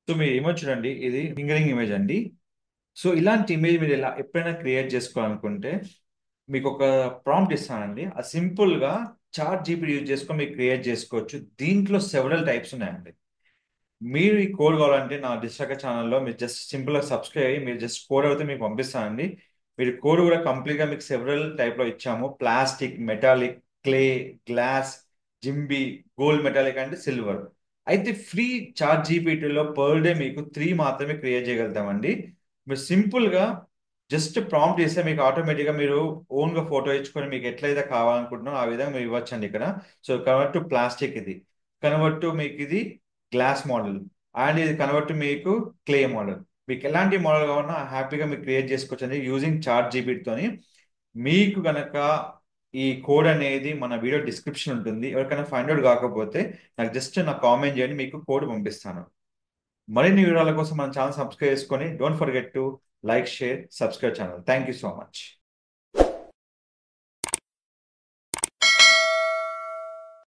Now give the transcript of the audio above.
So మీరు image చూడండి, ఇది ఫింగరింగ్ ఇమేజ్ అండి. సో ఇలాంటి ఇమేజ్ మీరు ఇలా ఎప్పుడైనా క్రియేట్ చేసుకోవాలనుకుంటే మీకు ఒక ప్రాంప్ట్ ఇస్తానండి. అది సింపుల్ గా చాట్ జీపీటీ యూజ్ చేసుకొని మీరు క్రియేట్ చేసుకోవచ్చు. దీంట్లో సెవరల్ టైప్స్ ఉన్నాయండి. మీరు ఈ కోడ్ కావాలంటే నా డిస్ట్రాక్ట్ ఛానల్లో మీరు జస్ట్ సింపుల్ గా సబ్స్క్రైబ్ అయ్యి మీరు జస్ట్ కోడ్ అయితే మీకు పంపిస్తానండి. మీరు కోడ్ కూడా కంప్లీట్ గా మీకు సెవరల్ టైప్ లో ఇచ్చాము. ప్లాస్టిక్, మెటాలిక్, క్లే, గ్లాస్, జింబీ, గోల్డ్, మెటాలిక్ అండ్ సిల్వర్. అయితే ఫ్రీ చాట్ జీపీటీలో పర్ డే మీకు 3 మాత్రమే క్రియేట్ చేయగలుగుతామండి. మీరు సింపుల్ గా జస్ట్ ప్రాంప్ట్ చేస్తే మీకు ఆటోమేటిక్ గా మీరు ఓన్ గా ఫోటో ఇచ్చుకొని మీకు ఎట్లయితే కావాలనుకుంటున్నారో ఆ విధంగా మీరు ఇవ్వచ్చండి ఇక్కడ. సో కన్వర్ట్ టు ప్లాస్టిక్, ఇది కన్వర్ట్ టు మీకు ఇది గ్లాస్ మోడల్, అండ్ ఇది కన్వర్ట్ టు మీకు క్లే మోడల్. మీకు ఎలాంటి మోడల్ కావాలన్నా హ్యాపీగా మీరు క్రియేట్ చేసుకోవచ్చు అండి యూజింగ్ చాట్ జీపీటీతోని. మీకు గనక ఈ కోడ్ అనేది మన వీడియో డిస్క్రిప్షన్ ఉంటుంది. ఎవరికైనా ఫైండ్ అవుట్ కాకపోతే నాకు జస్ట్ నా కామెంట్ చేయండి, మీకు కోడ్ పంపిస్తాను. మరిన్ని వివరాల కోసం మన ఛానల్ సబ్స్క్రైబ్ చేసుకొని don't forget to like, share, subscribe channel. Thank you so much.